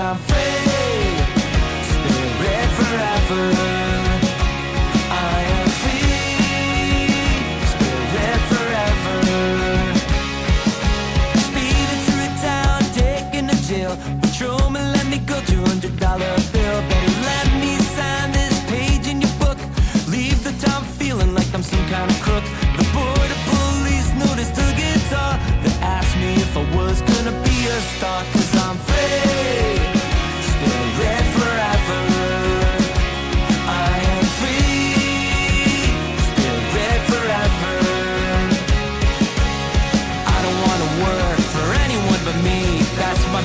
I'm free, spirit forever. I am free, spirit forever. Speeding through town, taking a chill. Patrolman let me go, $200 bill. Better let me sign this page in your book. Leave the town feeling like I'm some kind of crook. The border police noticed a guitar. They asked me if I was gonna be a star. 'Cause I'm free, spirit forever. I am free, spirit forever. I don't wanna work for anyone but me. That's my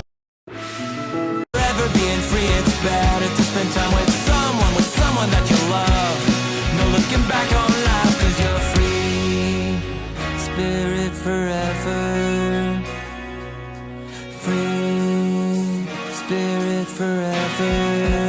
forever being free. It's better to spend time with someone that you love. No looking back on life, 'cause you're free, spirit forever. Free, spirit forever.